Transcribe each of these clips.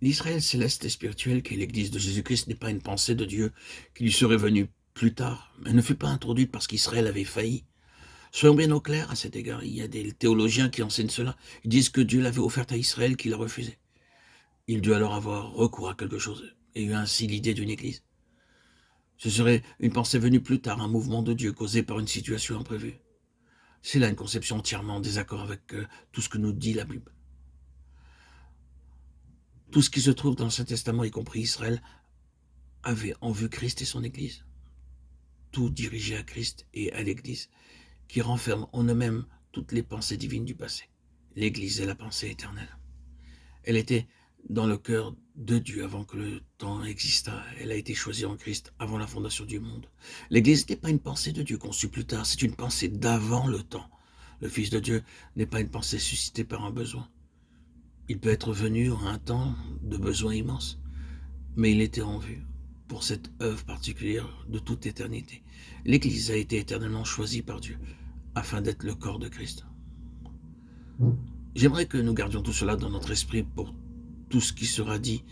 L'Israël céleste et spirituel qu'est l'Église de Jésus-Christ n'est pas une pensée de Dieu qui lui serait venue plus tard. Elle ne fut pas introduite parce qu'Israël avait failli. Soyons bien au clair à cet égard. Il y a des théologiens qui enseignent cela. Ils disent que Dieu l'avait offerte à Israël, qu'il a refusé. Il dut alors avoir recours à quelque chose et eut ainsi l'idée d'une Église. Ce serait une pensée venue plus tard, un mouvement de Dieu causé par une situation imprévue. C'est là une conception entièrement en désaccord avec tout ce que nous dit la Bible. Tout ce qui se trouve dans l'Ancien Testament, y compris Israël, avait en vue Christ et son Église. Tout dirigé à Christ et à l'Église, qui renferme en eux-mêmes toutes les pensées divines du passé. L'Église est la pensée éternelle. Elle était dans le cœur de Dieu avant que le temps existât. Elle a été choisie en Christ avant la fondation du monde. L'Église n'est pas une pensée de Dieu conçue plus tard, c'est une pensée d'avant le temps. Le Fils de Dieu n'est pas une pensée suscitée par un besoin. Il peut être venu à un temps de besoin immense, mais il était en vue pour cette œuvre particulière de toute éternité. L'Église a été éternellement choisie par Dieu afin d'être le corps de Christ. J'aimerais que nous gardions tout cela dans notre esprit pour tout ce qui sera dit.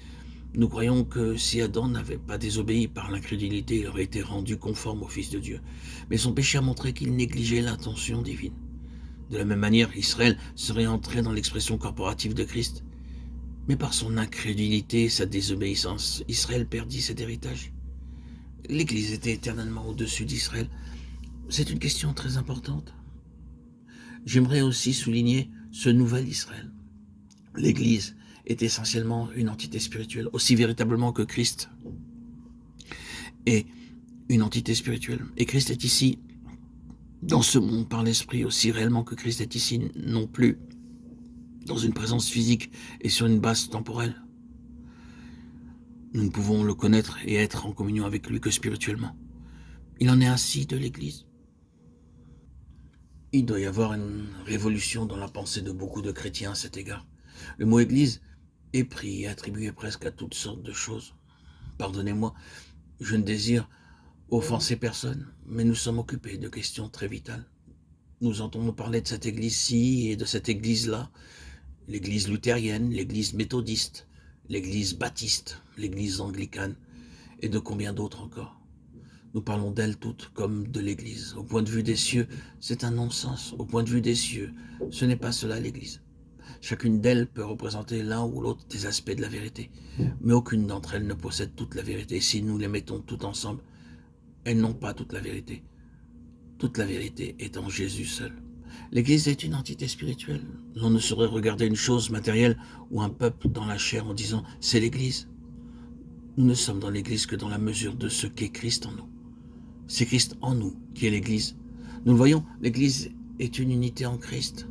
Nous croyons que si Adam n'avait pas désobéi par l'incrédulité, il aurait été rendu conforme au Fils de Dieu. Mais son péché a montré qu'il négligeait l'intention divine. De la même manière, Israël serait entré dans l'expression corporative de Christ. Mais par son incrédulité et sa désobéissance, Israël perdit cet héritage. L'Église était éternellement au-dessus d'Israël. C'est une question très importante. J'aimerais aussi souligner ce nouvel Israël. L'Église est essentiellement une entité spirituelle, aussi véritablement que Christ est une entité spirituelle. Et Christ est ici, dans ce monde, par l'Esprit, aussi réellement que Christ est ici, non plus dans une présence physique et sur une base temporelle. Nous ne pouvons le connaître et être en communion avec lui que spirituellement. Il en est ainsi de l'Église. Il doit y avoir une révolution dans la pensée de beaucoup de chrétiens à cet égard. Le mot Église est pris et attribué presque à toutes sortes de choses. Pardonnez-moi, je ne désire offenser personne, mais nous sommes occupés de questions très vitales. Nous entendons parler de cette église-ci et de cette église-là, l'église luthérienne, l'église méthodiste, l'église baptiste, l'église anglicane, et de combien d'autres encore. Nous parlons d'elles toutes comme de l'église. Au point de vue des cieux, c'est un non-sens. Au point de vue des cieux, ce n'est pas cela l'église. Chacune d'elles peut représenter l'un ou l'autre des aspects de la vérité, mais aucune d'entre elles ne possède toute la vérité. Si nous les mettons toutes ensemble, elles n'ont pas toute la vérité. Toute la vérité est en Jésus seul. L'Église est une entité spirituelle. L'on ne saurait regarder une chose matérielle ou un peuple dans la chair en disant « c'est l'Église ». Nous ne sommes dans l'Église que dans la mesure de ce qu'est Christ en nous. C'est Christ en nous qui est l'Église. Nous le voyons, l'Église est une unité en Christ.